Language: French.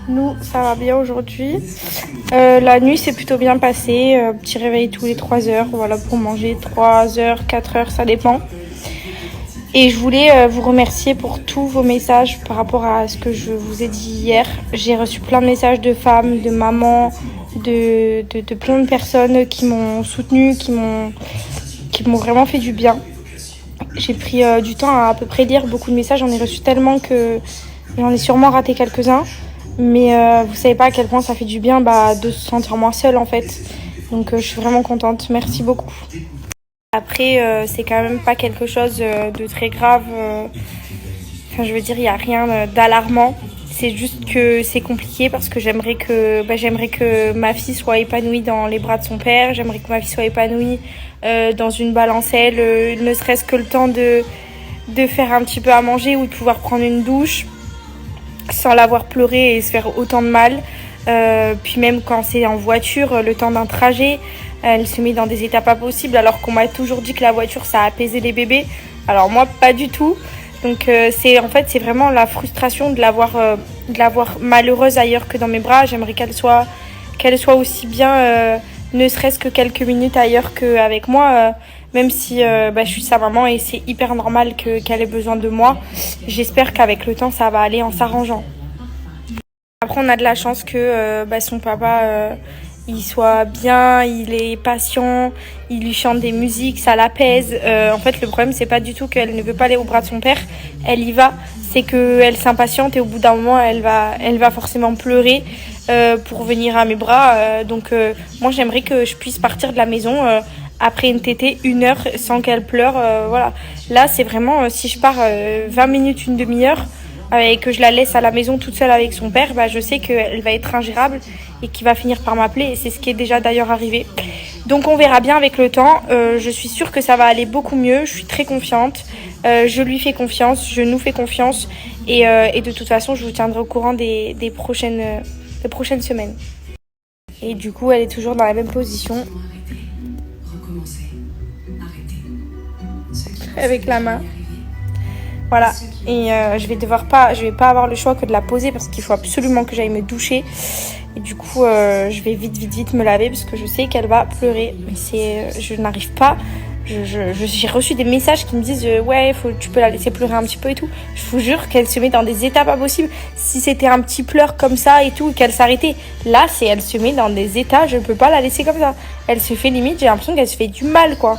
Nous, ça va bien aujourd'hui. La nuit s'est plutôt bien passée. Petit réveil tous les 3 heures, voilà, pour manger 3 heures, 4 heures, ça dépend. Et je voulais vous remercier pour tous vos messages par rapport à ce que je vous ai dit hier. J'ai reçu plein de messages de femmes, de mamans, de plein de personnes qui m'ont soutenue, qui m'ont vraiment fait du bien. J'ai pris du temps à peu près lire beaucoup de messages. J'en ai reçu tellement que j'en ai sûrement raté quelques-uns. Mais vous savez pas à quel point ça fait du bien de se sentir moins seule en fait. Donc je suis vraiment contente. Merci beaucoup. Après, c'est quand même pas quelque chose de très grave. Enfin, je veux dire, il n'y a rien d'alarmant. C'est juste que c'est compliqué parce que j'aimerais que ma fille soit épanouie dans les bras de son père. J'aimerais que ma fille soit épanouie dans une balancelle, ne serait-ce que le temps de faire un petit peu à manger ou de pouvoir prendre une douche sans l'avoir pleuré et se faire autant de mal. Puis même quand c'est en voiture, le temps d'un trajet, elle se met dans des états pas possibles alors qu'on m'a toujours dit que la voiture ça apaisait les bébés. Alors moi pas du tout. Donc c'est vraiment la frustration de la voir malheureuse ailleurs que dans mes bras. J'aimerais qu'elle soit aussi bien, ne serait-ce que quelques minutes ailleurs qu'avec moi. Même si je suis sa maman et c'est hyper normal qu'elle ait besoin de moi. J'espère qu'avec le temps ça va aller en s'arrangeant. Après on a de la chance que son papa il soit bien, il est patient, il lui chante des musiques, ça l'apaise. En fait le problème c'est pas du tout qu'elle ne veut pas aller au bras de son père, elle y va. C'est qu'elle s'impatiente et au bout d'un moment elle va forcément pleurer pour venir à mes bras. Donc moi j'aimerais que je puisse partir de la maison après une tétée 1 heure sans qu'elle pleure. Voilà. Là c'est vraiment si je pars 20 minutes, une demi-heure et que je la laisse à la maison toute seule avec son père, je sais qu'elle va être ingérable et qu'il va finir par m'appeler et c'est ce qui est déjà d'ailleurs arrivé. Donc on verra bien avec le temps. Je suis sûre que ça va aller beaucoup mieux, je suis très confiante. Je lui fais confiance, je nous fais confiance et de toute façon je vous tiendrai au courant des prochaines semaines. Et du coup elle est toujours dans la même position avec la main. Voilà, et je vais pas avoir le choix que de la poser parce qu'il faut absolument que j'aille me doucher. Et du coup, je vais vite me laver parce que je sais qu'elle va pleurer. Mais je n'arrive pas. J'ai reçu des messages qui me disent tu peux la laisser pleurer un petit peu et tout. Je vous jure qu'elle se met dans des états pas possibles. Si c'était un petit pleur comme ça et tout, qu'elle s'arrêtait. Là, elle se met dans des états, je peux pas la laisser comme ça. Elle se fait limite, j'ai l'impression qu'elle se fait du mal quoi.